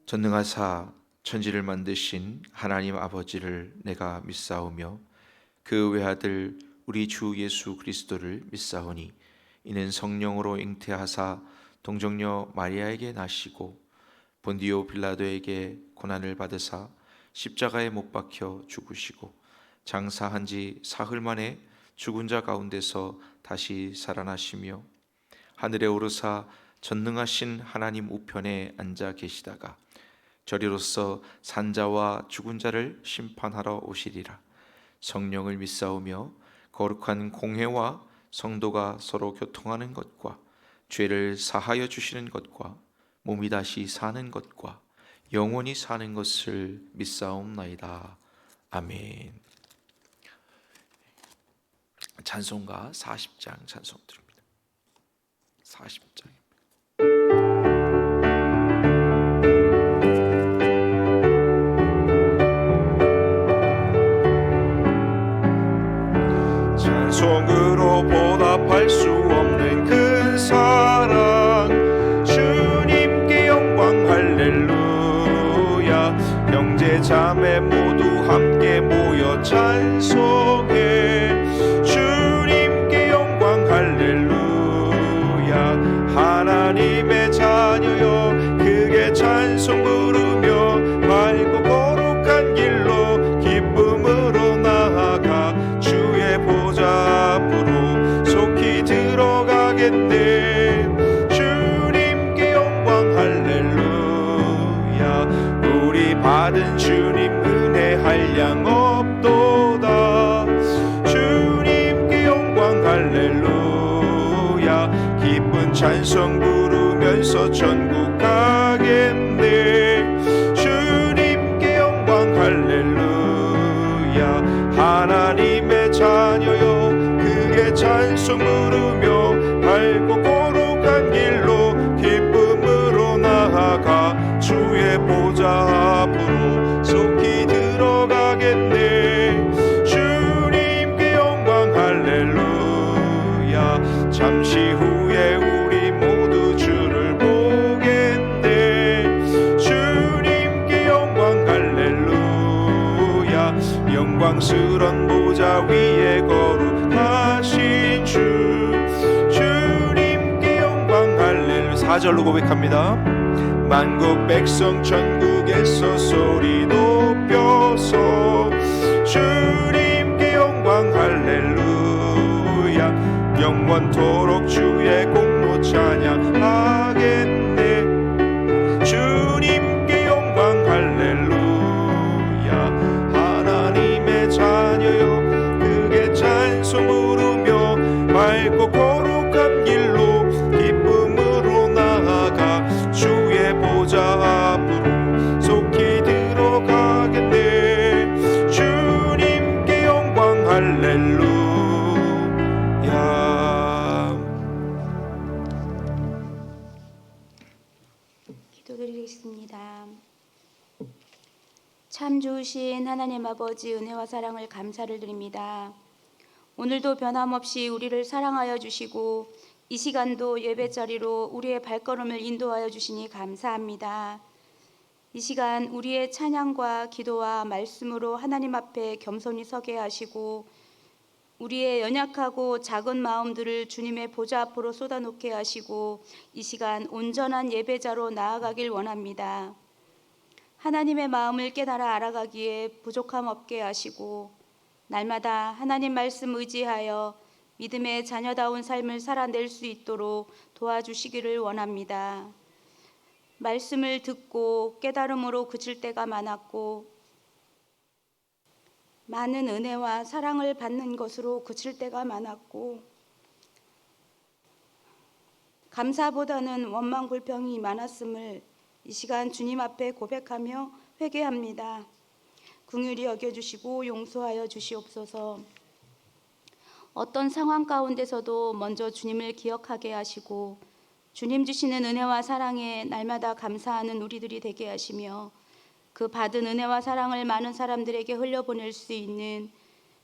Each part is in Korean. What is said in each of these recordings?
전능하사 천지를 만드신 하나님 아버지를 내가 믿사오며 그 외아들 우리 주 예수 그리스도를 믿사오니 이는 성령으로 잉태하사 동정녀 마리아에게 나시고 본디오 빌라도에게 고난을 받으사 십자가에 못 박혀 죽으시고 장사한 지 사흘 만에 죽은 자 가운데서 다시 살아나시며 하늘에 오르사 전능하신 하나님 우편에 앉아 계시다가 저리로서 산자와 죽은 자를 심판하러 오시리라. 성령을 믿사오며 거룩한 공회와 성도가 서로 교통하는 것과 죄를 사하여 주시는 것과 몸이 다시 사는 것과 영원히 사는 것을 믿사옵나이다. 아멘. 찬송가 40장 찬송 드립니다. 40장. 찬송으로 보답할 수 없는 큰 사랑, 주님께 영광 할렐루야. 형제 자매 모두 함께 모여 찬송해. 주님께 영광 할렐루야. 하나님의 자녀여 크게 찬송 부르며 밝고 거룩한 길로 기쁨으로 나아가 주의 보좌 앞으로 속히 들어가겠네. 주님께 영광 할렐루야. 우리 받은 주님 은혜 한량 없도다. 주님께 영광 할렐루야. 기쁜 찬송 부르면서 천국 가겠네. 주님께 영광 할렐루야. 하나님의 자녀여 크게 찬송 부르며 밝고 거룩한 길로 기쁨으로 나아가 주의 보좌 앞으로 속히 들어가겠네. 주님께 영광 할렐루야. 잠시 후에 우리 모두 주를 보겠네. 주님께 영광 할렐루야. 영광스런 보좌 위에 거룩하신 주, 주님께 영광 할렐루야. 4절로 고백합니다. 만국 백성 천국에서 소리 높여서 주님께 영광 할렐루야. 영원토록 주의 공로 찬양하겠네. 주님께 영광 할렐루야. 하나님의 자녀여 크게 찬송 부르며 밝고 거룩한 길로 기쁨으로 나아가 주의 보좌 앞으로 속히 들어가겠네. 주님께 영광 할렐루야. 기도드리겠습니다. 참 좋으신 하나님 아버지 은혜와 사랑을 감사를 드립니다. 오늘도 변함없이 우리를 사랑하여 주시고 이 시간도 예배 자리로 우리의 발걸음을 인도하여 주시니 감사합니다. 이 시간 우리의 찬양과 기도와 말씀으로 하나님 앞에 겸손히 서게 하시고 우리의 연약하고 작은 마음들을 주님의 보좌 앞으로 쏟아놓게 하시고 이 시간 온전한 예배자로 나아가길 원합니다. 하나님의 마음을 깨달아 알아가기에 부족함 없게 하시고 날마다 하나님 말씀 의지하여 믿음의 자녀다운 삶을 살아낼 수 있도록 도와주시기를 원합니다. 말씀을 듣고 깨달음으로 그칠 때가 많았고 많은 은혜와 사랑을 받는 것으로 그칠 때가 많았고 감사보다는 원망 불평이 많았음을 이 시간 주님 앞에 고백하며 회개합니다. 긍휼히 여겨주시고 용서하여 주시옵소서. 어떤 상황 가운데서도 먼저 주님을 기억하게 하시고 주님 주시는 은혜와 사랑에 날마다 감사하는 우리들이 되게 하시며 그 받은 은혜와 사랑을 많은 사람들에게 흘려보낼 수 있는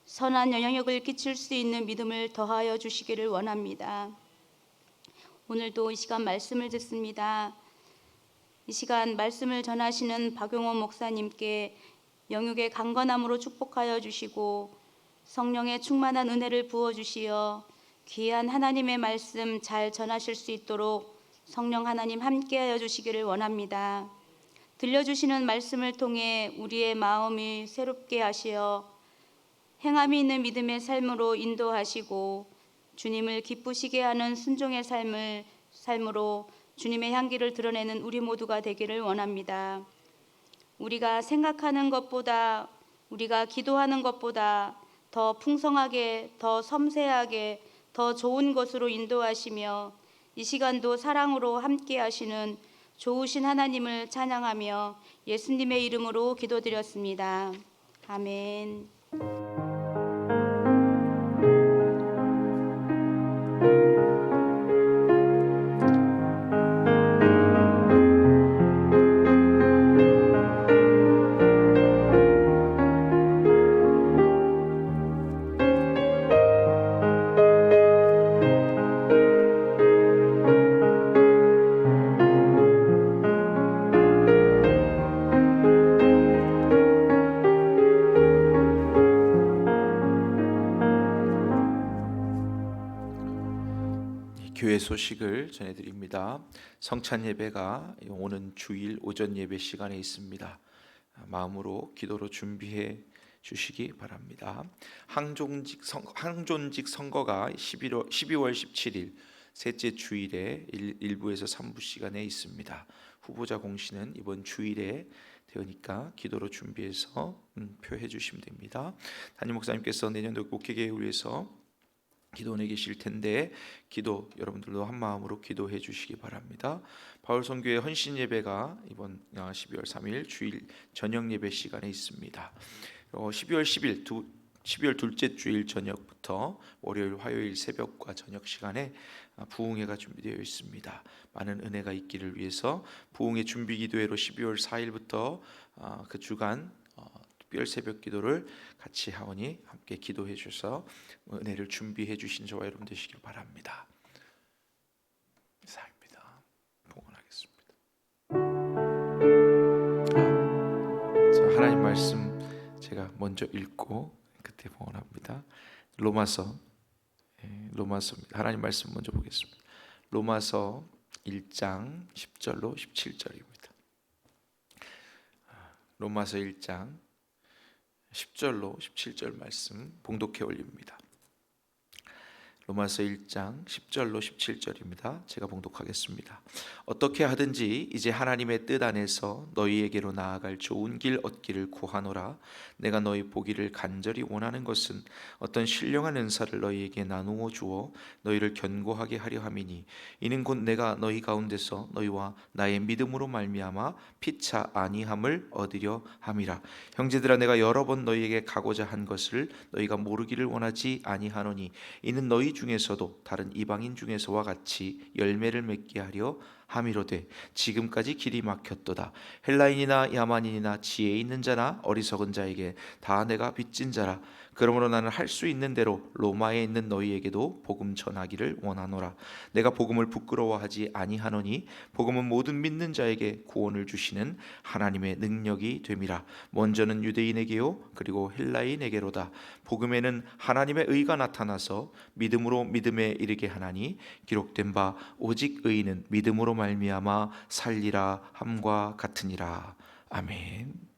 선한 영향력을 끼칠 수 있는 믿음을 더하여 주시기를 원합니다. 오늘도 이 시간 말씀을 듣습니다. 이 시간 말씀을 전하시는 박용호 목사님께 영육의 강건함으로 축복하여 주시고 성령의 충만한 은혜를 부어주시어 귀한 하나님의 말씀 잘 전하실 수 있도록 성령 하나님 함께하여 주시기를 원합니다. 들려주시는 말씀을 통해 우리의 마음이 새롭게 하시어 행함이 있는 믿음의 삶으로 인도하시고 주님을 기쁘시게 하는 순종의 삶으로 주님의 향기를 드러내는 우리 모두가 되기를 원합니다. 우리가 생각하는 것보다, 우리가 기도하는 것보다 더 풍성하게, 더 섬세하게, 더 좋은 것으로 인도하시며 이 시간도 사랑으로 함께 하시는 좋으신 하나님을 찬양하며 예수님의 이름으로 기도드렸습니다. 아멘. 교회 소식을 전해드립니다. 성찬 예배가 오는 주일 오전 예배 시간에 있습니다. 마음으로 기도로 준비해 주시기 바랍니다. 항존직 선거가 12월 17일 셋째 주일에 1부에서 3부 시간에 있습니다. 후보자 공시는 이번 주일에 되니까 기도로 준비해서 표해 주시면 됩니다. 담임 목사님께서 내년도 목회계획을 위해서 기도원에 계실 텐데 기도 여러분들도 한 마음으로 기도해 주시기 바랍니다. 바울선교회 헌신 예배가 이번 12월 3일 주일 저녁 예배 시간에 있습니다. 12월 둘째 주일 저녁부터 월요일 화요일 새벽과 저녁 시간에 부흥회가 준비되어 있습니다. 많은 은혜가 있기를 위해서 부흥회 준비 기도회로 12월 4일부터 그 주간 특별 새벽 기도를 같이 하오니 함께 기도해 주셔서 은혜를 준비해 주신 저와 여러분 되시길 바랍니다. 이상입니다. 봉헌하겠습니다. 하나님 말씀 제가 먼저 읽고 그때 봉헌합니다. 로마서입니다. 하나님 말씀 먼저 보겠습니다. 로마서 1장 10절로 17절입니다. 로마서 1장 10절로 17절 말씀 봉독해 올립니다. 로마서 1장 10절로 17절입니다. 제가 봉독하겠습니다. 어떻게 하든지 이제 하나님의 뜻 안에서 너희에게로 나아갈 좋은 길 얻기를 구하노라. 내가 너희 보기를 간절히 원하는 것은 어떤 신령한 은사를 너희에게 나누어 주어 너희를 견고하게 하려 함이니 이는 곧 내가 너희 가운데서 너희와 나의 믿음으로 말미암아 피차 아니함을 얻으려 함이라. 형제들아, 내가 여러 번 너희에게 가고자 한 것을 너희가 모르기를 원하지 아니하노니 이는 너희 중에서도 다른 이방인 중에서와 같이 열매를 맺게 하려 함이로되 지금까지 길이 막혔도다. 헬라인이나 야만인이나 지혜 있는 자나 어리석은 자에게 다 내가 빚진 자라. 그러므로 나는 할 수 있는 대로 로마에 있는 너희에게도 복음 전하기를 원하노라. 내가 복음을 부끄러워하지 아니하노니 복음은 모든 믿는 자에게 구원을 주시는 하나님의 능력이 됨이라. 먼저는 유대인에게요 그리고 헬라인에게로다. 복음에는 하나님의 의가 나타나서 믿음으로 믿음에 이르게 하나니 기록된 바 오직 의인은 믿음으로 말미암아 살리라 함과 같으니라. 아멘.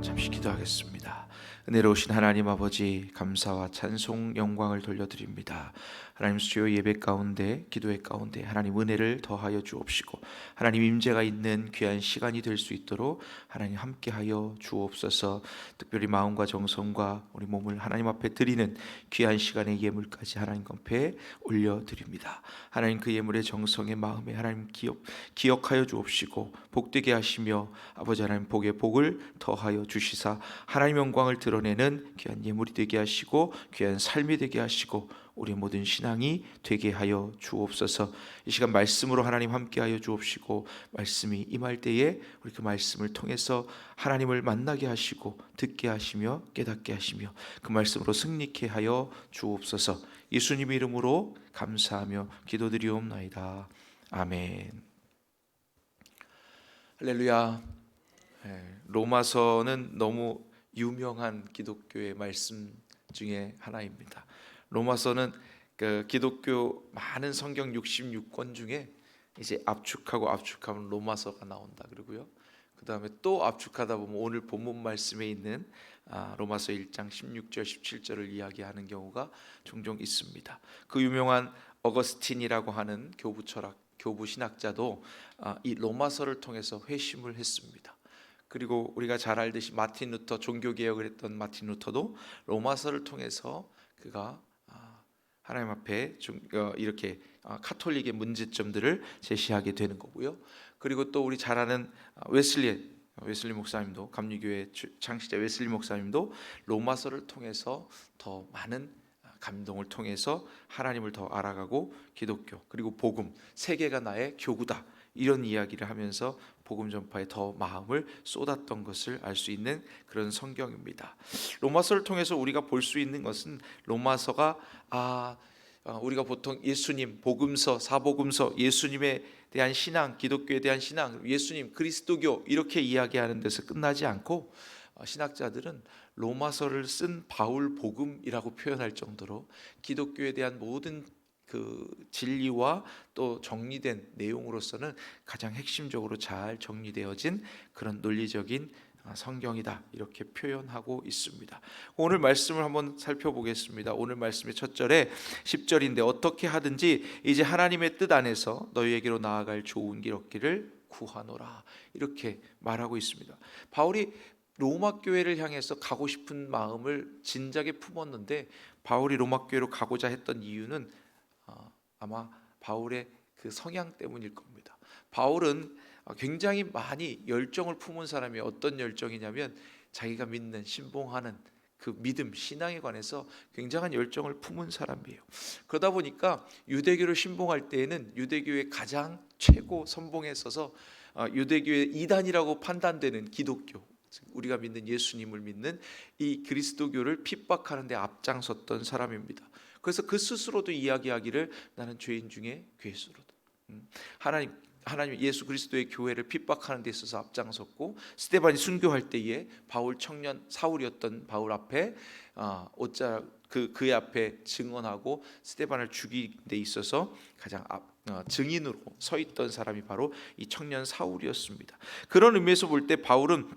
잠시 기도하겠습니다. 은혜로우신 하나님 아버지, 감사와 찬송 영광을 돌려드립니다. 하나님 수요 예배 가운데 기도회 가운데 하나님 은혜를 더하여 주옵시고 하나님 임재가 있는 귀한 시간이 될 수 있도록 하나님 함께하여 주옵소서. 특별히 마음과 정성과 우리 몸을 하나님 앞에 드리는 귀한 시간의 예물까지 하나님 건패에 올려드립니다. 하나님 그 예물의 정성의 마음에 하나님 기억하여 주옵시고 복되게 하시며 아버지 하나님 복에 복을 더하여 주시사 하나님 영광을 드러내는 귀한 예물이 되게 하시고 귀한 삶이 되게 하시고 우리 모든 신앙이 되게 하여 주옵소서. 이 시간 말씀으로 하나님 함께하여 주옵시고 말씀이 임할 때에 우리 그 말씀을 통해서 하나님을 만나게 하시고 듣게 하시며 깨닫게 하시며 그 말씀으로 승리케 하여 주옵소서. 예수님 이름으로 감사하며 기도드리옵나이다. 아멘. 할렐루야. 로마서는 너무 유명한 기독교의 말씀 중에 하나입니다. 로마서는 그 기독교 많은 성경 66권 중에 이제 압축하면 로마서가 나온다 그러고요. 그 다음에 또 압축하다 보면 오늘 본문 말씀에 있는 로마서 1장 16절 17절을 이야기하는 경우가 종종 있습니다. 그 유명한 어거스틴이라고 하는 교부 신학자도 이 로마서를 통해서 회심을 했습니다. 그리고 우리가 잘 알듯이 마틴 루터, 종교개혁을 했던 마틴 루터도 로마서를 통해서 그가 하나님 앞에 이렇게 카톨릭의 문제점들을 제시하게 되는 거고요. 그리고 또 우리 잘 아는 웨슬리 목사님도, 감리교회 창시자 웨슬리 목사님도 로마서를 통해서 더 많은 감동을 통해서 하나님을 더 알아가고 기독교 그리고 복음, 세계가 나의 교구다 이런 이야기를 하면서 복음 전파에 더 마음을 쏟았던 것을 알 수 있는 그런 성경입니다. 로마서를 통해서 우리가 볼 수 있는 것은 로마서가 우리가 보통 예수님, 복음서, 사복음서, 예수님에 대한 신앙, 기독교에 대한 신앙, 예수님, 그리스도교 이렇게 이야기하는 데서 끝나지 않고 신학자들은 로마서를 쓴 바울 복음이라고 표현할 정도로 기독교에 대한 모든 그 진리와 또 정리된 내용으로서는 가장 핵심적으로 잘 정리되어진 그런 논리적인 성경이다 이렇게 표현하고 있습니다. 오늘 말씀을 한번 살펴보겠습니다. 오늘 말씀의 첫 절에 10절인데 어떻게 하든지 이제 하나님의 뜻 안에서 너희에게로 나아갈 좋은 길 얻기를 구하노라 이렇게 말하고 있습니다. 바울이 로마 교회를 향해서 가고 싶은 마음을 진작에 품었는데 바울이 로마 교회로 가고자 했던 이유는 아마 바울의 그 성향 때문일 겁니다. 바울은 굉장히 많이 열정을 품은 사람이 어떤 열정이냐면 자기가 믿는 신봉하는 그 믿음, 신앙에 관해서 굉장한 열정을 품은 사람이에요. 그러다 보니까 유대교를 신봉할 때에는 유대교의 가장 최고 선봉에 서서 유대교의 이단이라고 판단되는 기독교, 우리가 믿는 예수님을 믿는 이 그리스도교를 핍박하는 데 앞장섰던 사람입니다. 그래서 그 스스로도 이야기하기를 나는 죄인 중에 괴수로다. 하나님 예수 그리스도의 교회를 핍박하는 데 있어서 앞장섰고 스데반이 순교할 때에 바울 청년 사울이었던 바울 앞에 그의 앞에 증언하고 스데반을 죽이는 데 있어서 가장 증인으로 서 있던 사람이 바로 이 청년 사울이었습니다. 그런 의미에서 볼 때 바울은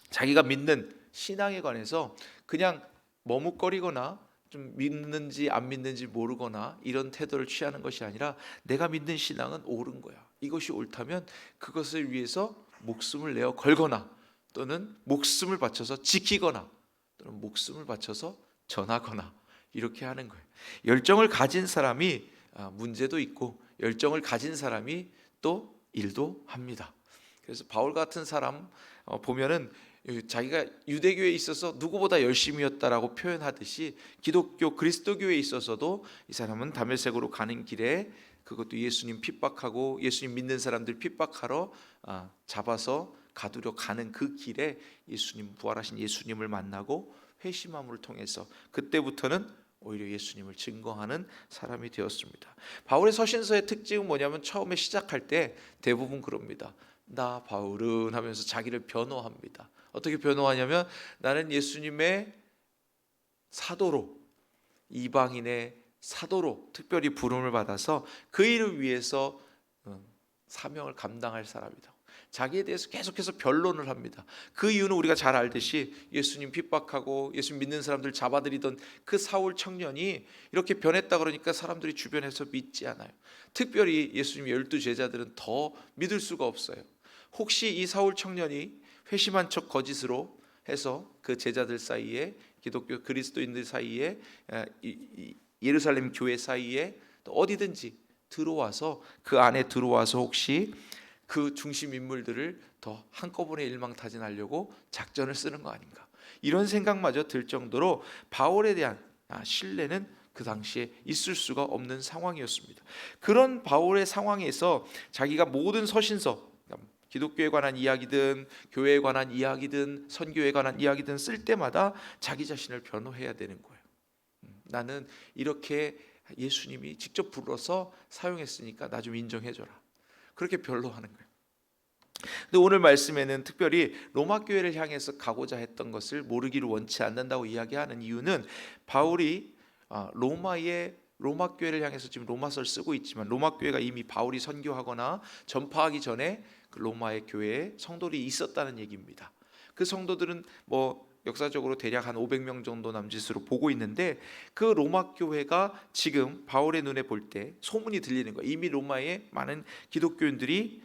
자기가 믿는 신앙에 관해서 그냥 머뭇거리거나 좀 믿는지 안 믿는지 모르거나 이런 태도를 취하는 것이 아니라 내가 믿는 신앙은 옳은 거야. 이것이 옳다면 그것을 위해서 목숨을 내어 걸거나 또는 목숨을 바쳐서 지키거나 또는 목숨을 바쳐서 전하거나 이렇게 하는 거예요. 열정을 가진 사람이 문제도 있고 열정을 가진 사람이 또 일도 합니다. 그래서 바울 같은 사람 보면은 자기가 유대교에 있어서 누구보다 열심이었다라고 표현하듯이 기독교 그리스도교에 있어서도 이 사람은 다메섹으로 가는 길에 그것도 예수님 핍박하고 예수님 믿는 사람들 핍박하러 잡아서 가두려 가는 그 길에 예수님 부활하신 예수님을 만나고 회심함을 통해서 그때부터는 오히려 예수님을 증거하는 사람이 되었습니다. 바울의 서신서의 특징은 뭐냐면 처음에 시작할 때 대부분 그럽니다. 나 바울은 하면서 자기를 변호합니다. 어떻게 변호하냐면 나는 예수님의 사도로 이방인의 사도로 특별히 부름을 받아서 그 일을 위해서 사명을 감당할 사람이다. 자기에 대해서 계속해서 변론을 합니다. 그 이유는 우리가 잘 알듯이 예수님 핍박하고 예수님 믿는 사람들 잡아들이던 그 사울 청년이 이렇게 변했다 그러니까 사람들이 주변에서 믿지 않아요. 특별히 예수님의 12 제자들은 더 믿을 수가 없어요. 혹시 이 사울 청년이 회심한 척 거짓으로 해서 그 제자들 사이에, 기독교 그리스도인들 사이에, 예루살렘 교회 사이에 또 어디든지 들어와서 그 안에 들어와서 혹시 그 중심 인물들을 더 한꺼번에 일망타진하려고 작전을 쓰는 거 아닌가, 이런 생각마저 들 정도로 바울에 대한 신뢰는 그 당시에 있을 수가 없는 상황이었습니다. 그런 바울의 상황에서 자기가 모든 서신서, 기독교에 관한 이야기든 교회에 관한 이야기든 선교에 관한 이야기든 쓸 때마다 자기 자신을 변호해야 되는 거예요. 나는 이렇게 예수님이 직접 불러서 사용했으니까 나 좀 인정해줘라, 그렇게 변론하는 거예요. 근데 오늘 말씀에는 특별히 로마 교회를 향해서 가고자 했던 것을 모르기를 원치 않는다고 이야기하는 이유는, 바울이 로마 교회를 향해서 지금 로마서를 쓰고 있지만 로마 교회가 이미 바울이 선교하거나 전파하기 전에 그 로마의 교회에 성도들이 있었다는 얘기입니다. 그 성도들은 역사적으로 대략 한 500명 정도 남짓으로 보고 있는데, 그 로마 교회가 지금 바울의 눈에 볼 때 소문이 들리는 거예요. 이미 로마에 많은 기독교인들이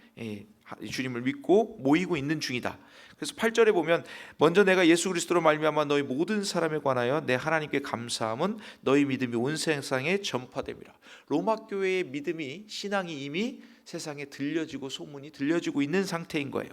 주님을 믿고 모이고 있는 중이다. 그래서 8절에 보면, 먼저 내가 예수 그리스도로 말미암아 너희 모든 사람에 관하여 내 하나님께 감사함은 너희 믿음이 온 세상에 전파됨이라. 로마 교회의 믿음이, 신앙이 이미 세상에 들려지고 소문이 들려지고 있는 상태인 거예요.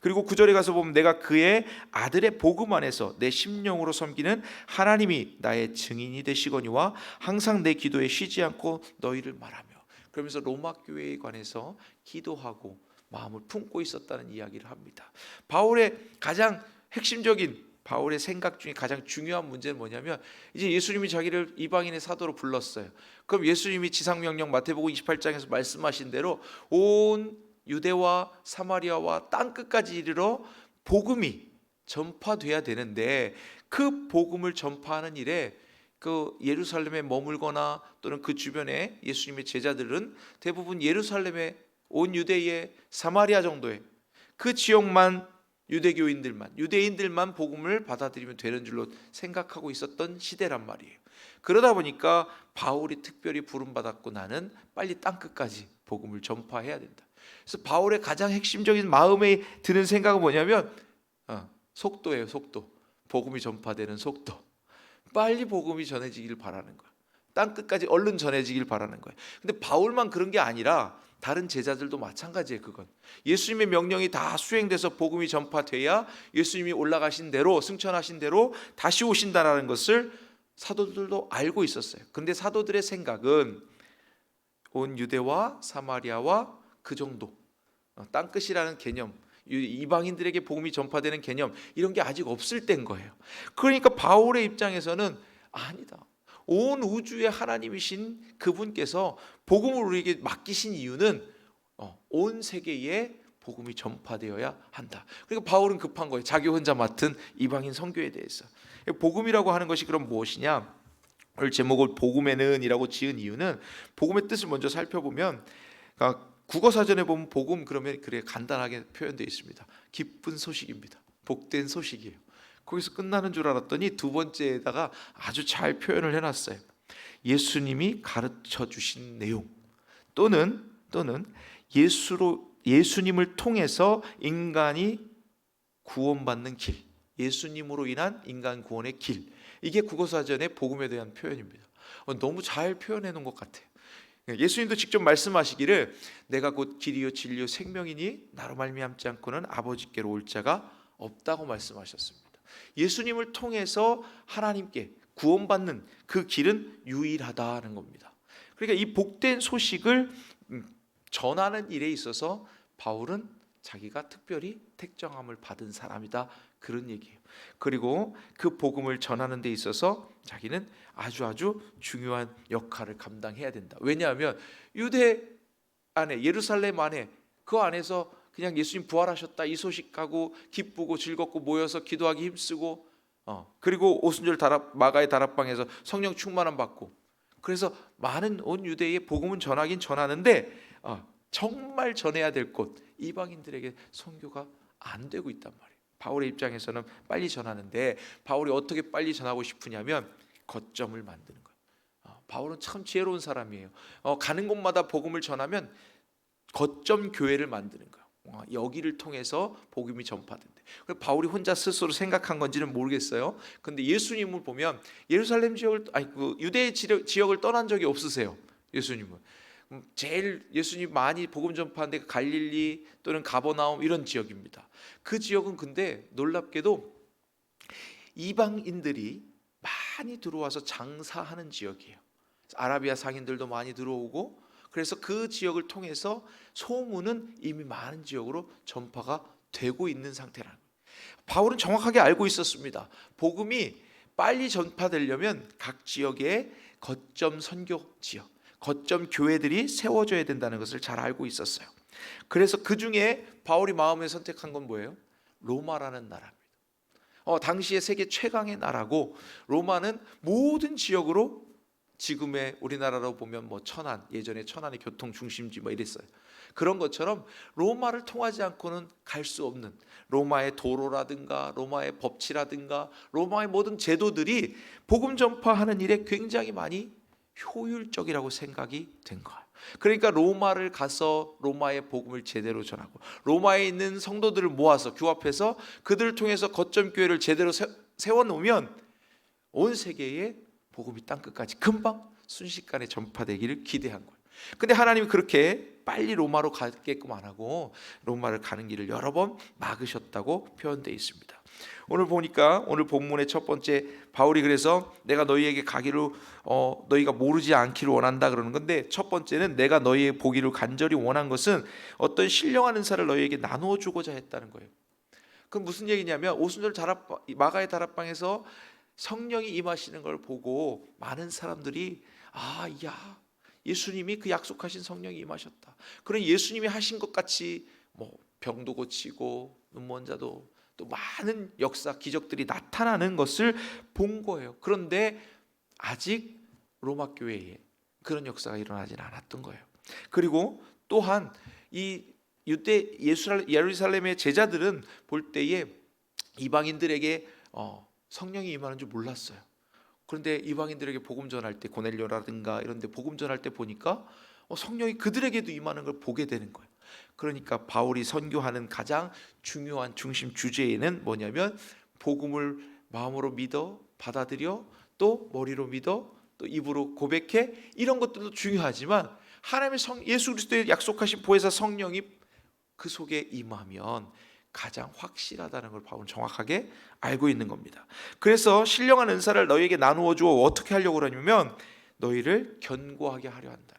그리고 9절에 가서 보면, 내가 그의 아들의 복음 안에서 내 심령으로 섬기는 하나님이 나의 증인이 되시거니와 항상 내 기도에 쉬지 않고 너희를 말하며. 그러면서 로마 교회에 관해서 기도하고 마음을 품고 있었다는 이야기를 합니다. 바울의 가장 핵심적인, 바울의 생각 중에 가장 중요한 문제는 뭐냐면, 이제 예수님이 자기를 이방인의 사도로 불렀어요. 그럼 예수님이 지상명령 마태복음 28장에서 말씀하신 대로 온 유대와 사마리아와 땅끝까지 이르러 복음이 전파돼야 되는데, 그 복음을 전파하는 일에 그 예루살렘에 머물거나 또는 그 주변에 예수님의 제자들은 대부분 예루살렘에, 온 유대의 사마리아 정도의 그 지역만 유대인들만 복음을 받아들이면 되는 줄로 생각하고 있었던 시대란 말이에요. 그러다 보니까 바울이 특별히 부름받았고, 나는 빨리 땅끝까지 복음을 전파해야 된다. 그래서 바울의 가장 핵심적인 마음에 드는 생각은 뭐냐면 속도예요. 속도. 복음이 전파되는 속도. 빨리 복음이 전해지길 바라는 거예요. 땅끝까지 얼른 전해지길 바라는 거예요. 근데 바울만 그런 게 아니라 다른 제자들도 마찬가지예요. 그건 예수님의 명령이 다 수행돼서 복음이 전파돼야 예수님이 올라가신 대로, 승천하신 대로 다시 오신다라는 것을 사도들도 알고 있었어요. 근데 사도들의 생각은 온 유대와 사마리아와 그 정도, 땅끝이라는 개념, 이방인들에게 복음이 전파되는 개념, 이런 게 아직 없을 때인 거예요. 그러니까 바울의 입장에서는 아니다, 온 우주의 하나님이신 그분께서 복음을 우리에게 맡기신 이유는 온 세계에 복음이 전파되어야 한다. 그러니까 바울은 급한 거예요. 자기 혼자 맡은 이방인 선교에 대해서. 복음이라고 하는 것이 그럼 무엇이냐? 오늘 제목을 복음에는 이라고 지은 이유는, 복음의 뜻을 먼저 살펴보면, 국어 사전에 보면 복음 그러면 그래 간단하게 표현되어 있습니다. 기쁜 소식입니다. 복된 소식이에요. 거기서 끝나는 줄 알았더니 두 번째에다가 아주 잘 표현을 해놨어요. 예수님이 가르쳐 주신 내용, 또는 예수님을 통해서 인간이 구원받는 길, 예수님으로 인한 인간 구원의 길, 이게 국어사전의 복음에 대한 표현입니다. 너무 잘 표현해 놓은 것 같아요. 예수님도 직접 말씀하시기를, 내가 곧 길이요 진리요 생명이니 나로 말미암지 않고는 아버지께로 올 자가 없다고 말씀하셨습니다. 예수님을 통해서 하나님께 구원받는 그 길은 유일하다는 겁니다. 그러니까 이 복된 소식을 전하는 일에 있어서 바울은 자기가 특별히 택정함을 받은 사람이다, 그런 얘기예요. 그리고 그 복음을 전하는 데 있어서 자기는 아주 중요한 역할을 감당해야 된다. 왜냐하면 유대 안에, 예루살렘 안에, 그 안에서 그냥 예수님 부활하셨다 이 소식하고 기쁘고 즐겁고 모여서 기도하기 힘쓰고, 그리고 오순절 마가의 다락방에서 성령 충만함 받고, 그래서 많은 온 유대에 복음은 전하긴 전하는데 정말 전해야 될 곳, 이방인들에게 선교가 안 되고 있단 말이에요. 바울의 입장에서는 빨리 전하는데 바울이 어떻게 빨리 전하고 싶으냐면 거점을 만드는 거예요. 바울은 참 지혜로운 사람이에요. 가는 곳마다 복음을 전하면 거점 교회를 만드는 거예요. 여기를 통해서 복음이 전파된대. 바울이 혼자 스스로 생각한 건지는 모르겠어요. 근데 예수님을 보면 예루살렘 지역을 유대 지역을 떠난 적이 없으세요. 예수님은 제일 예수님 많이 복음 전파한 데가 갈릴리 또는 가버나움 이런 지역입니다. 그 지역은 근데 놀랍게도 이방인들이 많이 들어와서 장사하는 지역이에요. 아라비아 상인들도 많이 들어오고, 그래서 그 지역을 통해서 소문은 이미 많은 지역으로 전파가 되고 있는 상태라는 거예요. 바울은 정확하게 알고 있었습니다. 복음이 빨리 전파되려면 각 지역의 거점 선교 지역, 거점 교회들이 세워져야 된다는 것을 잘 알고 있었어요. 그래서 그 중에 바울이 마음에 선택한 건 뭐예요? 로마라는 나라입니다. 당시에 세계 최강의 나라고, 로마는 모든 지역으로, 지금의 우리나라로 보면 뭐 천안, 예전에 천안의 교통 중심지 뭐 이랬어요. 그런 것처럼 로마를 통하지 않고는 갈 수 없는, 로마의 도로라든가 로마의 법치라든가 로마의 모든 제도들이 복음 전파하는 일에 굉장히 많이 효율적이라고 생각이 된 거예요. 그러니까 로마를 가서 로마의 복음을 제대로 전하고, 로마에 있는 성도들을 모아서 규합해서 그들을 통해서 거점 교회를 제대로 세워놓으면 온 세계에 복음이 땅끝까지 금방 순식간에 전파되기를 기대한 거예요. 근데 하나님이 그렇게 빨리 로마로 가게끔 안 하고 로마를 가는 길을 여러 번 막으셨다고 표현되어 있습니다. 오늘 보니까 오늘 본문의 첫 번째, 바울이 그래서 내가 너희에게 가기를 너희가 모르지 않기를 원한다 그러는 건데, 첫 번째는 내가 너희의 보기를 간절히 원한 것은 어떤 신령한 은사를 너희에게 나누어 주고자 했다는 거예요. 그럼 무슨 얘기냐면, 오순절 마가의 다락방에서 성령이 임하시는 걸 보고 많은 사람들이 예수님이 그 약속하신 성령이 임하셨다. 그런 예수님이 하신 것 같이 뭐 병도 고치고 눈먼 자도 또 많은 역사 기적들이 나타나는 것을 본 거예요. 그런데 아직 로마 교회에 그런 역사가 일어나지는 않았던 거예요. 그리고 또한 이 예루살렘의 제자들은 볼 때에 이방인들에게 성령이 임하는 줄 몰랐어요. 그런데 이방인들에게 복음 전할 때, 고넬료라든가 이런 데 복음 전할 때 보니까 성령이 그들에게도 임하는 걸 보게 되는 거예요. 그러니까 바울이 선교하는 가장 중요한 중심 주제에는 뭐냐면, 복음을 마음으로 믿어 받아들여, 또 머리로 믿어, 또 입으로 고백해, 이런 것들도 중요하지만 하나님의 예수 그리스도의 약속하신 보혜사 성령이 그 속에 임하면 가장 확실하다는 걸 바울은 정확하게 알고 있는 겁니다. 그래서 신령한 은사를 너희에게 나누어 주어 어떻게 하려고 그러냐면 너희를 견고하게 하려 한다.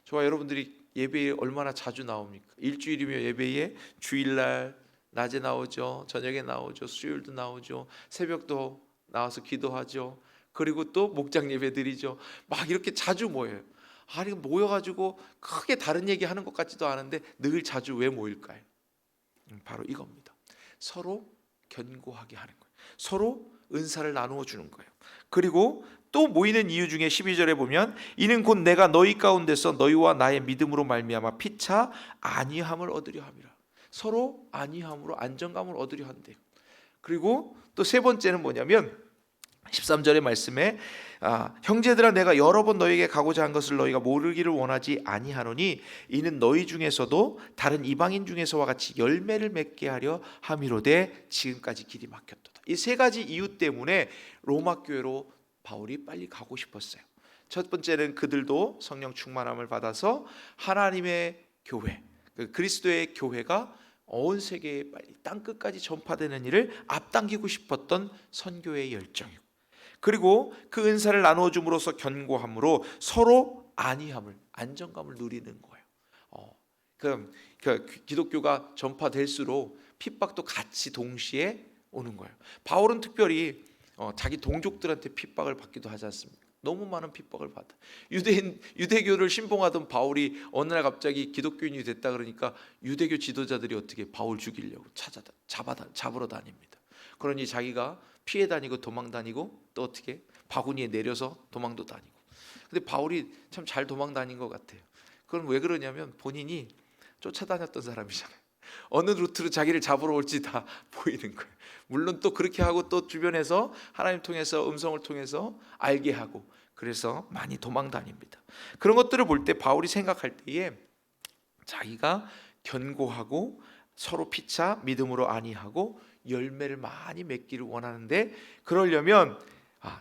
저와 여러분들이 예배에 얼마나 자주 나옵니까? 일주일이면 예배에 주일날 낮에 나오죠, 저녁에 나오죠, 수요일도 나오죠, 새벽도 나와서 기도하죠, 그리고 또 목장 예배 드리죠. 막 이렇게 자주 모여요. 아니 모여가지고 크게 다른 얘기 하는 것 같지도 않은데 늘 자주 왜 모일까요? 바로 이겁니다. 서로 견고하게 하는 거예요. 서로 은사를 나누어 주는 거예요. 그리고 또 모이는 이유 중에 12절에 보면, 이는 곧 내가 너희 가운데서 너희와 나의 믿음으로 말미암아 피차 안위함을 얻으려 함이라. 서로 안위함으로 안정감을 얻으려 한대요. 그리고 또 세 번째는 뭐냐면 13절의 말씀에 형제들아 내가 여러 번 너희에게 가고자 한 것을 너희가 모르기를 원하지 아니하노니 이는 너희 중에서도 다른 이방인 중에서와 같이 열매를 맺게 하려 함이로되 지금까지 길이 막혔도다. 이 세 가지 이유 때문에 로마 교회로 바울이 빨리 가고 싶었어요. 첫 번째는 그들도 성령 충만함을 받아서 하나님의 교회, 그리스도의 교회가 온 세계에 빨리 땅끝까지 전파되는 일을 앞당기고 싶었던 선교의 열정이고, 그리고 그 은사를 나누어 줌으로써 견고함으로 서로 안위함을, 안정감을 누리는 거예요. 그 기독교가 전파될수록 핍박도 같이 동시에 오는 거예요. 바울은 특별히 자기 동족들한테 핍박을 받기도 하지 않습니까? 너무 많은 핍박을 받아. 유대교를 신봉하던 바울이 어느 날 갑자기 기독교인이 됐다 그러니까 유대교 지도자들이 어떻게 바울 죽이려고 잡으러 다닙니다. 그러니 자기가 피해 다니고 도망 다니고 또 어떻게 바구니에 내려서 도망도 다니고. 근데 바울이 참 잘 도망 다닌 것 같아요. 그건 왜 그러냐면 본인이 쫓아다녔던 사람이잖아요. 어느 루트로 자기를 잡으러 올지 다 보이는 거예요. 물론 또 그렇게 하고 또 주변에서 하나님 통해서 음성을 통해서 알게 하고, 그래서 많이 도망 다닙니다. 그런 것들을 볼 때 바울이 생각할 때에 자기가 견고하고 서로 피차 믿음으로 안위하고 열매를 많이 맺기를 원하는데, 그러려면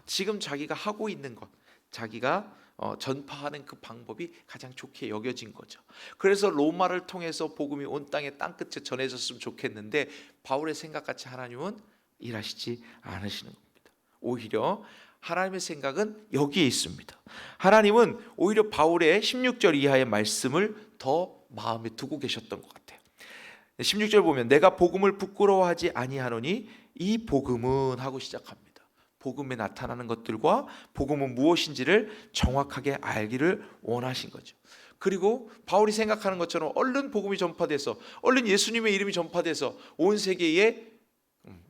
지금 자기가 하고 있는 것, 자기가 전파하는 그 방법이 가장 좋게 여겨진 거죠. 그래서 로마를 통해서 복음이 온 땅의 땅끝에 전해졌으면 좋겠는데, 바울의 생각같이 하나님은 일하시지 않으시는 겁니다. 오히려 하나님의 생각은 여기에 있습니다. 하나님은 오히려 바울의 16절 이하의 말씀을 더 마음에 두고 계셨던 것 같아요. 16절 보면 내가 복음을 부끄러워하지 아니하노니 이 복음은 하고 시작합니다. 복음에 나타나는 것들과 복음은 무엇인지를 정확하게 알기를 원하신 거죠. 그리고 바울이 생각하는 것처럼 얼른 복음이 전파돼서, 얼른 예수님의 이름이 전파돼서 온 세계에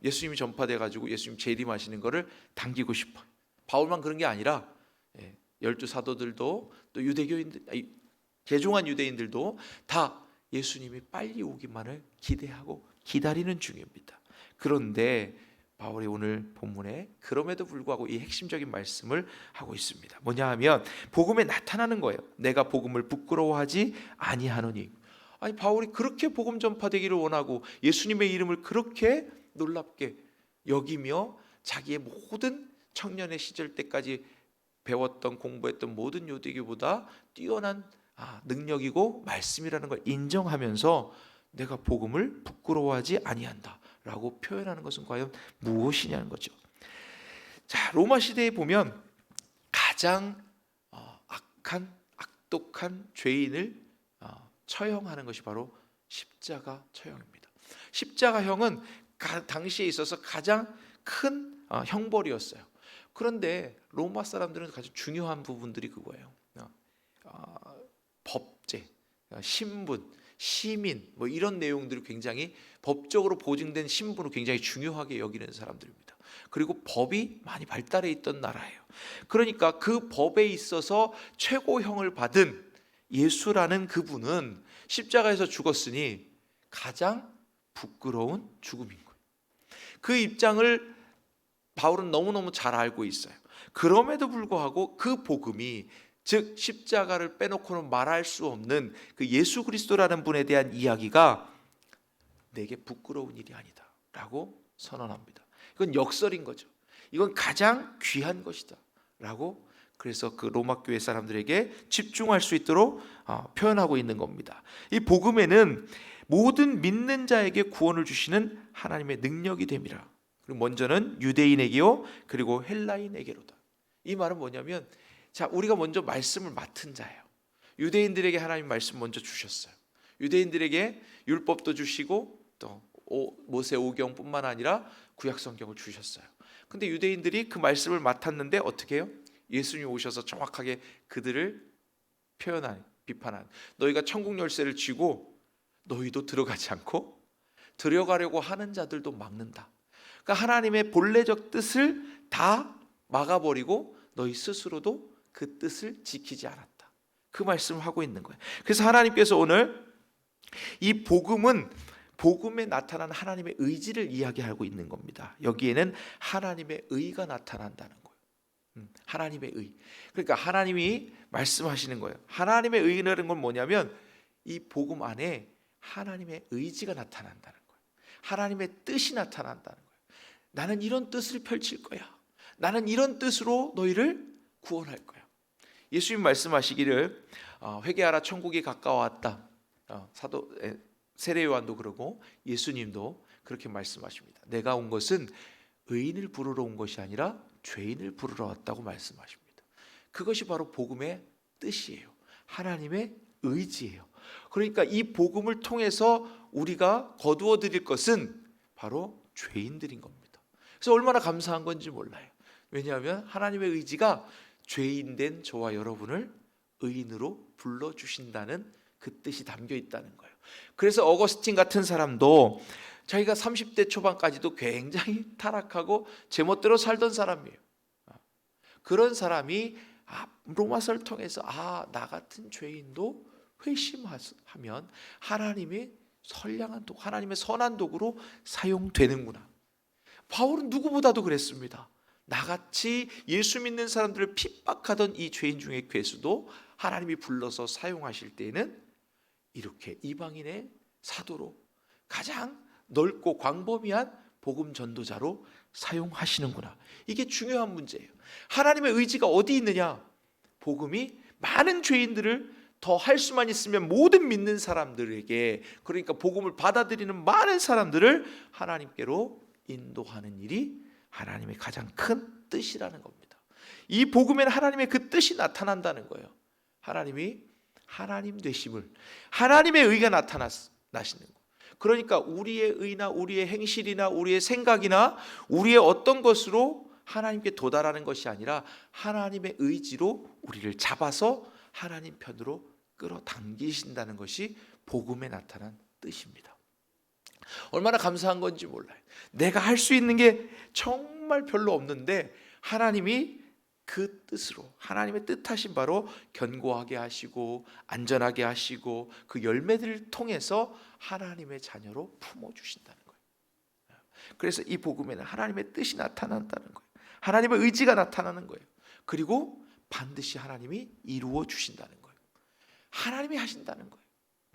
예수님이 전파돼 가지고 예수님 재림하시는 것을 당기고 싶어요. 바울만 그런 게 아니라 12사도들도 또 유대교인들, 개종한 유대인들도 다 예수님이 빨리 오기만을 기대하고 기다리는 중입니다. 그런데 바울이 오늘 본문에 그럼에도 불구하고 이 핵심적인 말씀을 하고 있습니다. 뭐냐 하면 복음에 나타나는 거예요. 내가 복음을 부끄러워하지 아니하노니. 아니, 바울이 그렇게 복음 전파되기를 원하고 예수님의 이름을 그렇게 놀랍게 여기며 자기의 모든 청년의 시절 때까지 배웠던 공부했던 모든 유대교보다 뛰어난 능력이고 말씀이라는 걸 인정하면서 내가 복음을 부끄러워하지 아니한다라고 표현하는 것은 과연 무엇이냐는 거죠. 자, 로마 시대에 보면 가장 악한 악독한 죄인을 처형하는 것이 바로 십자가 처형입니다. 십자가형은 당시에 있어서 가장 큰 형벌이었어요. 그런데 로마 사람들은 가장 중요한 부분들이 그거예요. 법제, 신분, 시민, 뭐 이런 내용들이 굉장히 법적으로 보증된 신분을 굉장히 중요하게 여기는 사람들입니다. 그리고 법이 많이 발달해 있던 나라예요. 그러니까 그 법에 있어서 최고형을 받은 예수라는 그분은 십자가에서 죽었으니 가장 부끄러운 죽음인 거예요. 그 입장을 바울은 너무너무 잘 알고 있어요. 그럼에도 불구하고 그 복음이, 즉 십자가를 빼놓고는 말할 수 없는 그 예수 그리스도라는 분에 대한 이야기가 내게 부끄러운 일이 아니다 라고 선언합니다. 이건 역설인 거죠. 이건 가장 귀한 것이다 라고, 그래서 그 로마 교회 사람들에게 집중할 수 있도록 표현하고 있는 겁니다. 이 복음에는 모든 믿는 자에게 구원을 주시는 하나님의 능력이 됨이라. 그리고 먼저는 유대인에게요, 그리고 헬라인에게로다. 이 말은 뭐냐면, 자, 우리가 먼저 말씀을 맡은 자예요. 유대인들에게 하나님 말씀 먼저 주셨어요. 유대인들에게 율법도 주시고 또 모세 오경뿐만 아니라 구약 성경을 주셨어요. 근데 유대인들이 그 말씀을 맡았는데 어떻게 해요? 예수님이 오셔서 정확하게 그들을 표현한, 비판한, 너희가 천국 열쇠를 쥐고 너희도 들어가지 않고 들어가려고 하는 자들도 막는다. 그러니까 하나님의 본래적 뜻을 다 막아버리고 너희 스스로도 그 뜻을 지키지 않았다. 그 말씀을 하고 있는 거예요. 그래서 하나님께서 오늘 이 복음은 복음에 나타난 하나님의 의지를 이야기하고 있는 겁니다. 여기에는 하나님의 의가 나타난다는 거예요. 하나님의 의. 그러니까 하나님이 말씀하시는 거예요. 하나님의 의라는 건 뭐냐면 이 복음 안에 하나님의 의지가 나타난다는 거예요. 하나님의 뜻이 나타난다는 거예요. 나는 이런 뜻을 펼칠 거야. 나는 이런 뜻으로 너희를 구원할 거야. 예수님 말씀하시기를 회개하라 천국이 가까워왔다. 사도 세례 요한도 그러고 예수님도 그렇게 말씀하십니다. 내가 온 것은 의인을 부르러 온 것이 아니라 죄인을 부르러 왔다고 말씀하십니다. 그것이 바로 복음의 뜻이에요. 하나님의 의지예요. 그러니까 이 복음을 통해서 우리가 거두어 드릴 것은 바로 죄인들인 겁니다. 그래서 얼마나 감사한 건지 몰라요. 왜냐하면 하나님의 의지가 죄인 된 저와 여러분을 의인으로 불러주신다는 그 뜻이 담겨 있다는 거예요. 그래서 어거스틴 같은 사람도 자기가 30대 초반까지도 굉장히 타락하고 제멋대로 살던 사람이에요. 그런 사람이 로마서를 통해서 나 같은 죄인도 회심하면 하나님의 선량한 도구, 하나님의 선한 도구로 사용되는구나. 바울은 누구보다도 그랬습니다. 나같이 예수 믿는 사람들을 핍박하던 이 죄인 중에 괴수도 하나님이 불러서 사용하실 때에는 이렇게 이방인의 사도로, 가장 넓고 광범위한 복음 전도자로 사용하시는구나. 이게 중요한 문제예요. 하나님의 의지가 어디 있느냐? 복음이 많은 죄인들을 더 할 수만 있으면 모든 믿는 사람들에게, 그러니까 복음을 받아들이는 많은 사람들을 하나님께로 인도하는 일이 하나님의 가장 큰 뜻이라는 겁니다. 이 복음에는 하나님의 그 뜻이 나타난다는 거예요. 하나님이 하나님 되심을, 하나님의 의가 나타나시는 거. 그러니까 우리의 의나 우리의 행실이나 우리의 생각이나 우리의 어떤 것으로 하나님께 도달하는 것이 아니라 하나님의 의지로 우리를 잡아서 하나님 편으로 끌어당기신다는 것이 복음에 나타난 뜻입니다. 얼마나 감사한 건지 몰라요. 내가 할 수 있는 게 정말 별로 없는데 하나님이 그 뜻으로, 하나님의 뜻하신 바로 견고하게 하시고 안전하게 하시고 그 열매들을 통해서 하나님의 자녀로 품어주신다는 거예요. 그래서 이 복음에는 하나님의 뜻이 나타난다는 거예요. 하나님의 의지가 나타나는 거예요. 그리고 반드시 하나님이 이루어 주신다는 거예요. 하나님이 하신다는 거예요.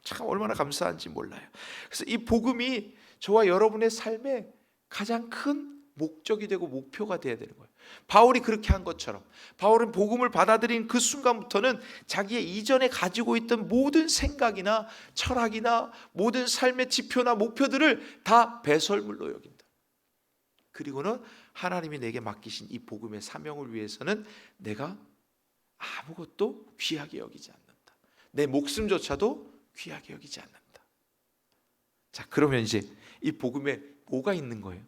참 얼마나 감사한지 몰라요. 그래서 이 복음이 저와 여러분의 삶에 가장 큰 목적이 되고 목표가 되어야 되는 거예요. 바울이 그렇게 한 것처럼, 바울은 복음을 받아들인 그 순간부터는 자기의 이전에 가지고 있던 모든 생각이나 철학이나 모든 삶의 지표나 목표들을 다 배설물로 여긴다. 그리고는 하나님이 내게 맡기신 이 복음의 사명을 위해서는 내가 아무것도 귀하게 여기지 않는다. 내 목숨조차도 귀하게 여기지 않는다. 자, 그러면 이제 이 복음에 뭐가 있는 거예요?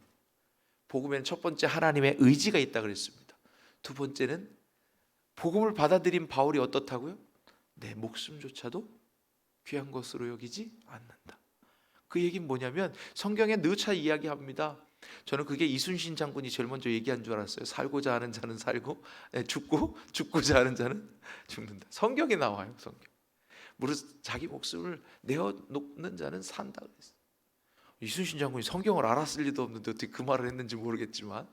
복음에는 첫 번째 하나님의 의지가 있다 그랬습니다. 두 번째는 복음을 받아들인 바울이 어떻다고요? 내 목숨조차도 귀한 것으로 여기지 않는다. 그 얘기는 뭐냐면 성경에 누차 이야기합니다. 저는 그게 이순신 장군이 제일 먼저 얘기한 줄 알았어요. 살고자 하는 자는 살고, 죽고자 하는 자는 죽는다. 성경에 나와요. 성경. 무릇 자기 목숨을 내어놓는 자는 산다 그랬어요. 이순신 장군이 성경을 알았을 리도 없는데 어떻게 그 말을 했는지 모르겠지만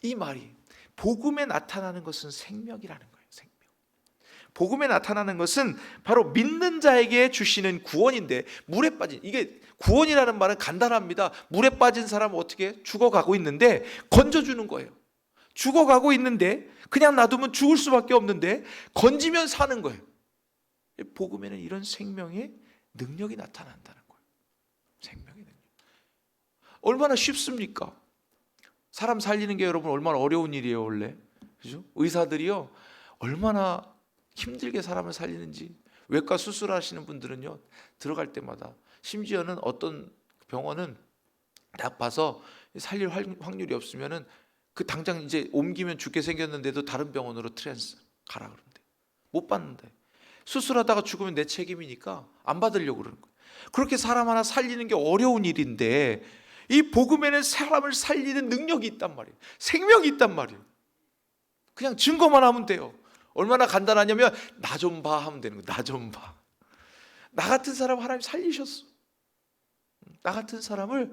이 말이, 복음에 나타나는 것은 생명이라는 거예요. 생명. 복음에 나타나는 것은 바로 믿는 자에게 주시는 구원인데, 물에 빠진, 이게 구원이라는 말은 간단합니다. 물에 빠진 사람은 어떻게 죽어가고 있는데 건져주는 거예요. 죽어가고 있는데 그냥 놔두면 죽을 수밖에 없는데 건지면 사는 거예요. 복음에는 이런 생명의 능력이 나타난다는 거예요. 생명의 능력. 얼마나 쉽습니까? 사람 살리는 게 여러분 얼마나 어려운 일이에요, 원래. 그죠? 의사들이요, 얼마나 힘들게 사람을 살리는지. 외과 수술하시는 분들은요, 들어갈 때마다, 심지어는 어떤 병원은 나빠서 살릴 확률이 없으면은 그 당장 이제 옮기면 죽게 생겼는데도 다른 병원으로 트랜스 가라 그런대. 못 받는데. 수술하다가 죽으면 내 책임이니까 안 받으려고 그러는 거예요. 그렇게 사람 하나 살리는 게 어려운 일인데 이 복음에는 사람을 살리는 능력이 있단 말이에요. 생명이 있단 말이에요. 그냥 증거만 하면 돼요. 얼마나 간단하냐면 나 좀 봐 하면 되는 거예요. 나 좀 봐. 나 같은 사람 하나님 살리셨어. 나 같은 사람을,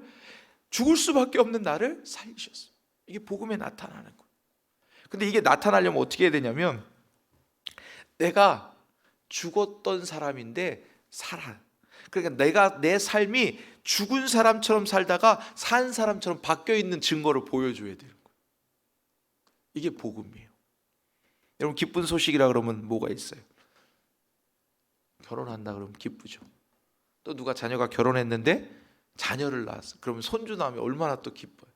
죽을 수밖에 없는 나를 살리셨어. 이게 복음에 나타나는 거예요. 근데 이게 나타나려면 어떻게 해야 되냐면, 내가 죽었던 사람인데 살아. 그러니까 내가, 내 삶이 죽은 사람처럼 살다가 산 사람처럼 바뀌어 있는 증거를 보여줘야 되는 거예요. 이게 복음이에요. 여러분, 기쁜 소식이라 그러면 뭐가 있어요? 결혼한다 그러면 기쁘죠. 또 누가 자녀가 결혼했는데 자녀를 낳았어. 그러면 손주 나오면 얼마나 또 기뻐요.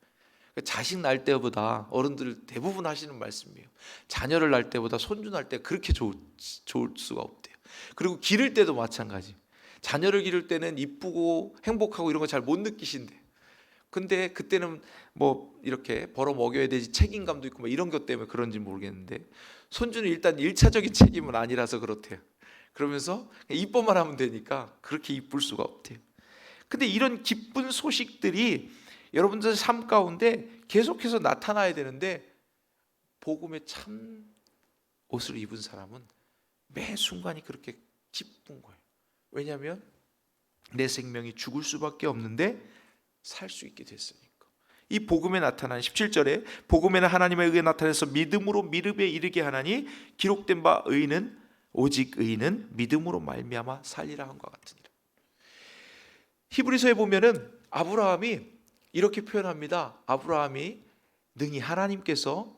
자식 낳을 때보다, 어른들 대부분 하시는 말씀이에요. 자녀를 낳을 때보다 손주 낳을 때 그렇게 좋을 수가 없대요. 그리고 기를 때도 마찬가지. 자녀를 기를 때는 이쁘고 행복하고 이런 거 잘 못 느끼신대. 근데 그때는 뭐 이렇게 벌어 먹여야 되지 책임감도 있고 뭐 이런 것 때문에 그런지 모르겠는데, 손주는 일단 1차적인 책임은 아니라서 그렇대요. 그러면서 이뻐만 하면 되니까 그렇게 이쁠 수가 없대요. 근데 이런 기쁜 소식들이 여러분들 삶 가운데 계속해서 나타나야 되는데, 복음의 참 옷을 입은 사람은 매 순간이 그렇게 기쁜 거예요. 왜냐하면 내 생명이 죽을 수밖에 없는데 살 수 있게 됐으니까. 이 복음에 나타난 17절에 복음에는 하나님의 의에 나타내서 믿음으로 미르에 이르게 하나니 기록된 바 의인은 오직 의인은 믿음으로 말미암아 살리라 한과 같으니라. 히브리서에 보면은 아브라함이 이렇게 표현합니다. 아브라함이 능히 하나님께서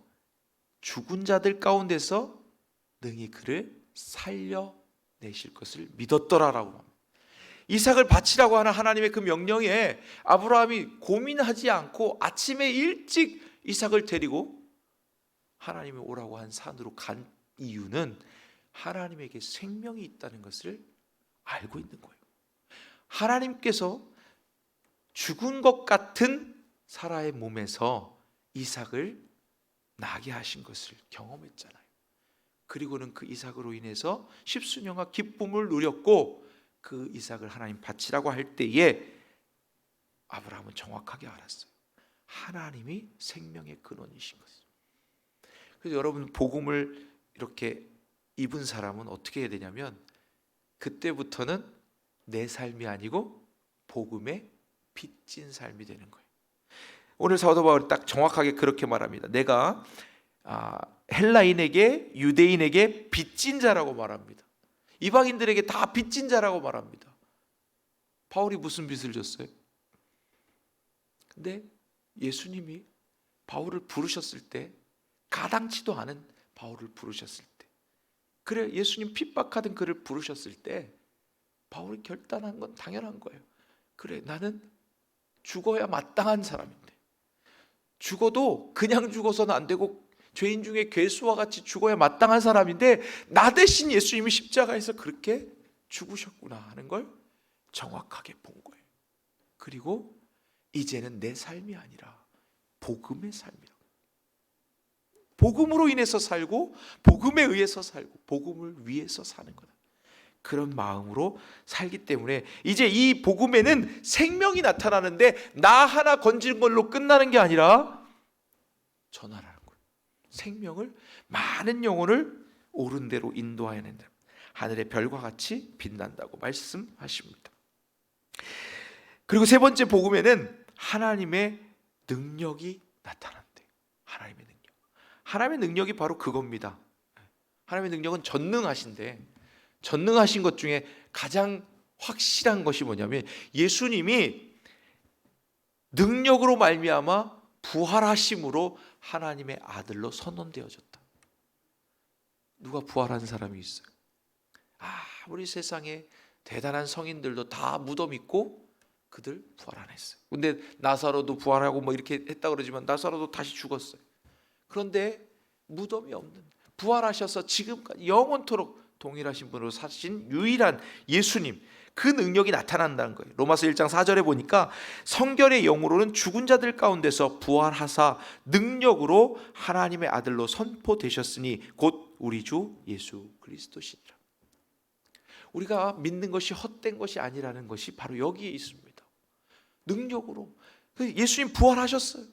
죽은 자들 가운데서 능히 그를 살려내실 것을 믿었더라라고 합니다. 이삭을 바치라고 하는 하나님의 그 명령에 아브라함이 고민하지 않고 아침에 일찍 이삭을 데리고 하나님이 오라고 한 산으로 간 이유는 하나님에게 생명이 있다는 것을 알고 있는 거예요. 하나님께서 죽은 것 같은 사라의 몸에서 이삭을 나게 하신 것을 경험했잖아요. 그리고는 그 이삭으로 인해서 십수년과 기쁨을 누렸고 그 이삭을 하나님 바치라고 할 때에 아브라함은 정확하게 알았어요. 하나님이 생명의 근원이신 것을. 그래서 여러분 복음을 이렇게 입은 사람은 어떻게 해야 되냐면 그때부터는 내 삶이 아니고 복음에 빚진 삶이 되는 거예요. 오늘 사도 바울이 딱 정확하게 그렇게 말합니다. 내가 헬라인에게 유대인에게 빚진 자라고 말합니다. 이방인들에게 다 빚진 자라고 말합니다. 바울이 무슨 빚을 졌어요? 근데 예수님이 바울을 부르셨을 때 가당치도 않은 바울을 부르셨을 때, 그래 예수님 핍박하던 그를 부르셨을 때 바울이 결단한 건 당연한 거예요. 그래 나는 죽어야 마땅한 사람인데, 죽어도 그냥 죽어서는 안 되고 죄인 중에 괴수와 같이 죽어야 마땅한 사람인데 나 대신 예수님이 십자가에서 그렇게 죽으셨구나 하는 걸 정확하게 본 거예요. 그리고 이제는 내 삶이 아니라 복음의 삶이라. 복음으로 인해서 살고 복음에 의해서 살고 복음을 위해서 사는 거다. 그런 마음으로 살기 때문에 이제 이 복음에는 생명이 나타나는데 나 하나 건지는 걸로 끝나는 게 아니라 전하라는 거예요. 생명을 많은 영혼을 옳은 대로 인도해야 된다. 하늘의 별과 같이 빛난다고 말씀하십니다. 그리고 세 번째 복음에는 하나님의 능력이 나타난대요. 하나님의 능력. 하나님의 능력이 바로 그겁니다. 하나님의 능력은 전능하신데 전능하신 것 중에 가장 확실한 것이 뭐냐면 예수님이 능력으로 말미암아 부활하심으로 하나님의 아들로 선언되어졌다. 누가 부활한 사람이 있어요? 우리 세상에 대단한 성인들도 다 무덤 있고 그들 부활 안 했어요. 근데 나사로도 부활하고 뭐 이렇게 했다 그러지만 나사로도 다시 죽었어요. 그런데 무덤이 없는, 부활하셔서 지금까지 영원토록 동일하신 분으로 사신 유일한 예수님, 그 능력이 나타난다는 거예요. 로마서 1장 4절에 보니까 성결의 영으로는 죽은 자들 가운데서 부활하사 능력으로 하나님의 아들로 선포되셨으니 곧 우리 주 예수 그리스도시니라. 우리가 믿는 것이 헛된 것이 아니라는 것이 바로 여기에 있습니다. 능력으로 예수님 부활하셨어요.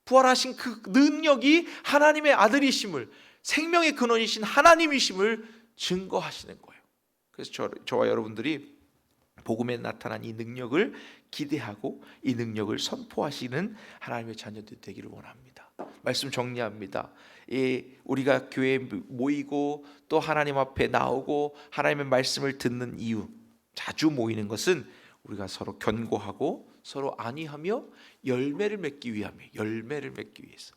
부활하신 그 능력이 하나님의 아들이심을, 생명의 근원이신 하나님이심을 증거하시는 거예요. 그래서 저와 여러분들이 복음에 나타난 이 능력을 기대하고 이 능력을 선포하시는 하나님의 자녀들 되기를 원합니다. 말씀 정리합니다. 우리가 교회에 모이고 또 하나님 앞에 나오고 하나님의 말씀을 듣는 이유, 자주 모이는 것은 우리가 서로 견고하고 서로 안위하며 열매를 맺기 위함이에요. 열매를 맺기 위해서.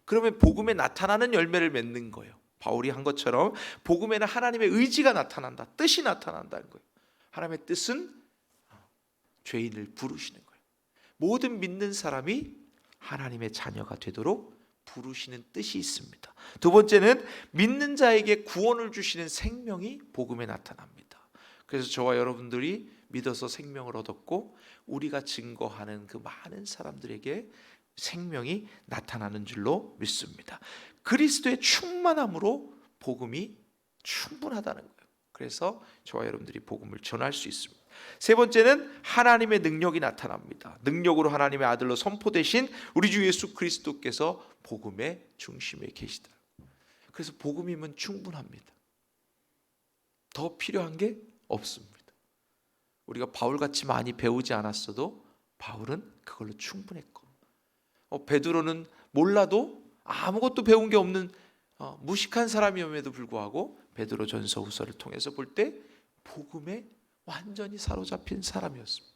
그러면 복음에 나타나는 열매를 맺는 거예요. 바울이 한 것처럼 복음에는 하나님의 의지가 나타난다. 뜻이 나타난다는 거예요. 하나님의 뜻은 죄인을 부르시는 거예요. 모든 믿는 사람이 하나님의 자녀가 되도록 부르시는 뜻이 있습니다. 두 번째는 믿는 자에게 구원을 주시는 생명이 복음에 나타납니다. 그래서 저와 여러분들이 믿어서 생명을 얻었고 우리가 증거하는 그 많은 사람들에게 생명이 나타나는 줄로 믿습니다. 그리스도의 충만함으로 복음이 충분하다는 거예요. 그래서 저와 여러분들이 복음을 전할 수 있습니다. 세 번째는 하나님의 능력이 나타납니다. 능력으로 하나님의 아들로 선포되신 우리 주 예수 그리스도께서 복음의 중심에 계시다. 그래서 복음이면 충분합니다. 더 필요한 게 없습니다. 우리가 바울같이 많이 배우지 않았어도 바울은 그걸로 충분했고, 베드로는 몰라도 아무것도 배운 게 없는 무식한 사람이었음에도 불구하고 베드로 전서 후서를 통해서 볼 때 복음에 완전히 사로잡힌 사람이었습니다.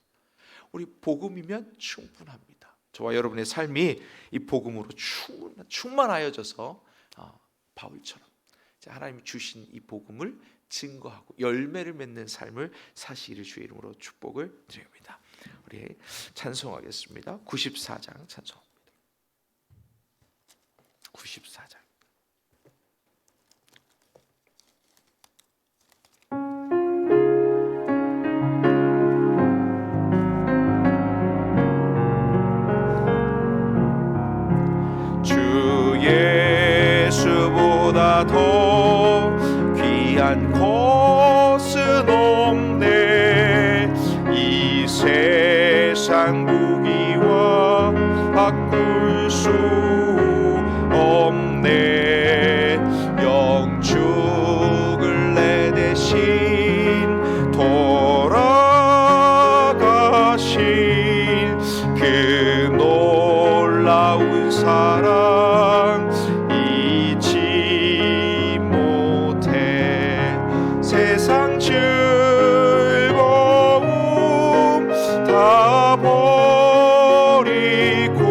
우리 복음이면 충분합니다. 저와 여러분의 삶이 이 복음으로 충만하여져서 바울처럼 하나님이 주신 이 복음을 증거하고 열매를 맺는 삶을 사시기를 주의 이름으로 축복을 드립니다. 우리 찬송하겠습니다. 94장 찬송합니다. 94장. 주 예수보다 더 귀한 것은 없네. 이 세상 무기와 바꿀 수 없네. 영축을 내 대신 돌아가신 그 놀라운 사랑 잊지 못해. 세상 즐거움 다 버리고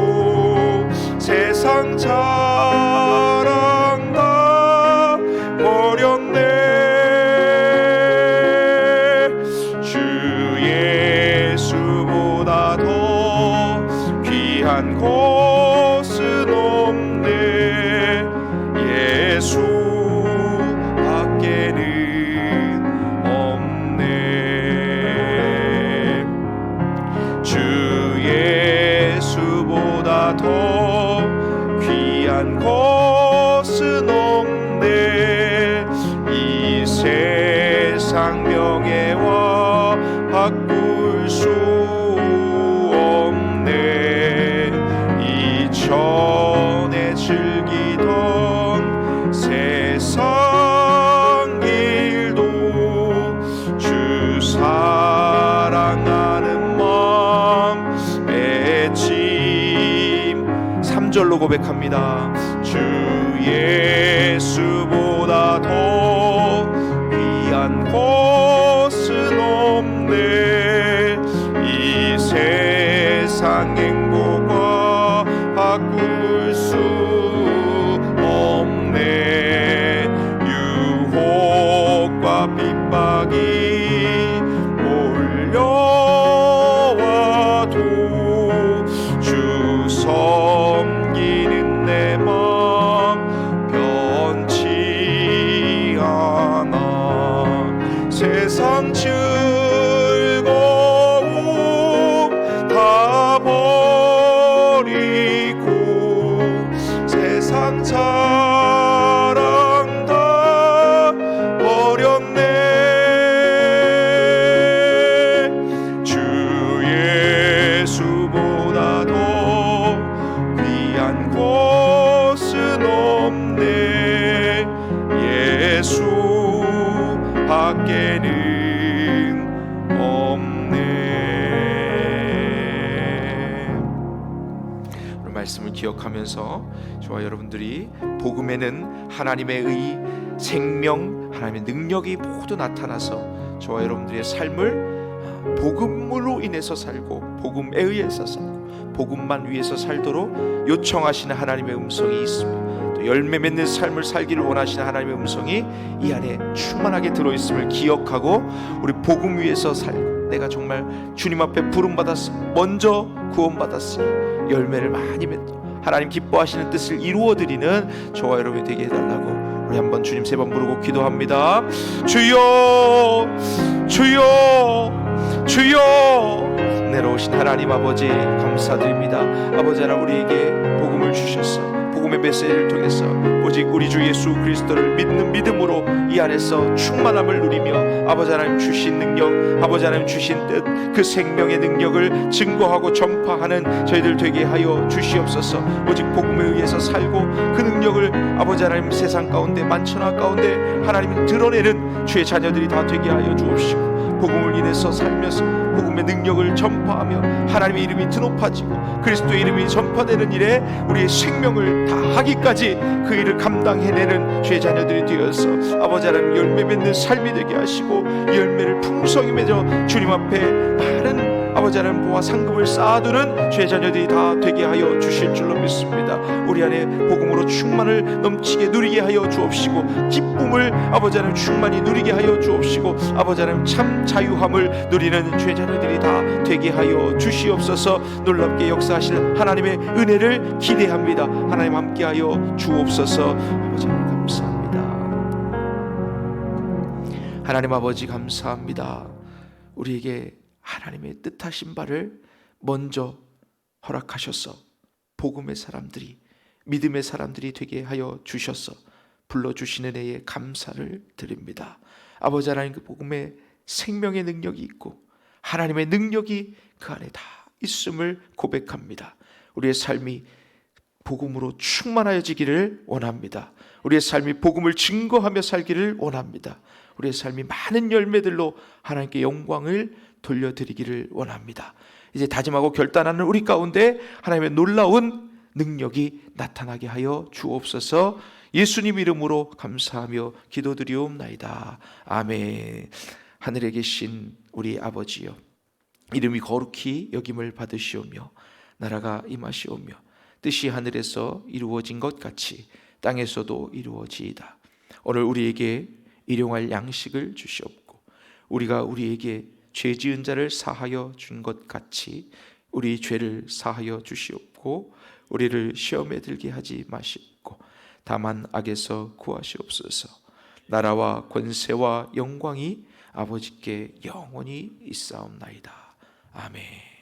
세상 자랑 다 버렸네. 주 예수보다 더 귀한 것은 없네. 예수 밖에는 없네. 주 예수보다 더 귀한 것은 없네. 이 세상 명예와 바꿀 수 없네. 이전에 즐기던 세상 일도 주 사랑하는 마음 애짐. 3절로 고백합니다. 주 예수보다 더 귀한 것은 없네. 이 세상 행복과 바꿀 수 없네. 유혹과 핍박이 몰려와도 주 섬기는 내 마음 변치 않아. 세상 즐거움 다 버리고 세상 자랑 다 버렸네. 주 예수보다 더 귀한 것은 없네. 예수 밖에는 없네. 오늘 말씀을 기억하면서 저와 여러분들이 복음에는 하나님의 의, 생명, 하나님의 능력이 모두 나타나서 저와 여러분들의 삶을 복음으로 인해서 살고 복음에 의해서 살고 복음만 위해서 살도록 요청하시는 하나님의 음성이 있습니다. 또 열매 맺는 삶을 살기를 원하시는 하나님의 음성이 이 안에 충만하게 들어있음을 기억하고 우리 복음 위에서 살고 내가 정말 주님 앞에 부름받았으니 먼저 구원받았으니 열매를 많이 맺도록 하나님 기뻐하시는 뜻을 이루어드리는 저와 여러분이 되게 해달라고 우리 한번 주님 3번 부르고 기도합니다. 주여 주여 주여. 내려오신 하나님 아버지 감사드립니다. 아버지 하나님 우리에게 복음을 주셨어. 복음의 메시지를 통해서 오직 우리 주 예수 그리스도를 믿는 믿음으로 이 안에서 충만함을 누리며 아버지 하나님 주신 능력, 아버지 하나님 주신 뜻, 그 생명의 능력을 증거하고 전파하는 저희들 되게 하여 주시옵소서. 오직 복음에 의해서 살고 그 능력을 아버지 하나님 세상 가운데 만천하 가운데 하나님이 드러내는 주의 자녀들이 다 되게 하여 주옵시고 복음을 인해서 살면서 복음의 능력을 전파하며 하나님의 이름이 드높아지고 그리스도의 이름이 전파되는 일에 우리의 생명을 다하기까지 그 일을 감당해내는 죄 자녀들이 되어서 아버지 하나님 열매 맺는 삶이 되게 하시고 열매를 풍성히 맺어 주님 앞에 많은 아버지 하나님 보화 상급을 쌓아두는 죄 자녀들이 다 되게 하여 주실 줄로 믿습니다. 우리 안에 복음으로 충만을 넘치게 누리게 하여 주옵시고 기쁨을 아버지 하나님 충만히 누리게 하여 주옵시고 아버지 하나님 참 자유함을 누리는 죄 자녀들이 다 되게 하여 주시옵소서. 놀랍게 역사하실 하나님의 은혜를 기대합니다. 하나님 함께하여 주옵소서. 아버지 하나님 감사합니다. 하나님 아버지 감사합니다. 우리에게 하나님의 뜻하신 바를 먼저 허락하셔서 복음의 사람들이 믿음의 사람들이 되게 하여 주셔서 불러주시는 애에 감사를 드립니다. 아버지 하나님 그 복음에 생명의 능력이 있고 하나님의 능력이 그 안에 다 있음을 고백합니다. 우리의 삶이 복음으로 충만하여지기를 원합니다. 우리의 삶이 복음을 증거하며 살기를 원합니다. 우리의 삶이 많은 열매들로 하나님께 영광을 돌려드리기를 원합니다. 이제 다짐하고 결단하는 우리 가운데 하나님의 놀라운 능력이 나타나게 하여 주옵소서. 예수님 이름으로 감사하며 기도드리옵나이다. 아멘. 하늘에 계신 우리 아버지여, 이름이 거룩히 여김을 받으시오며 나라가 임하시오며 뜻이 하늘에서 이루어진 것 같이 땅에서도 이루어지이다. 오늘 우리에게 일용할 양식을 주시옵고 우리가 우리에게 죄 지은 자를 사하여 준 것 같이 우리 죄를 사하여 주시옵고 우리를 시험에 들게 하지 마시고 다만 악에서 구하시옵소서. 나라와 권세와 영광이 아버지께 영원히 있사옵나이다. 아멘.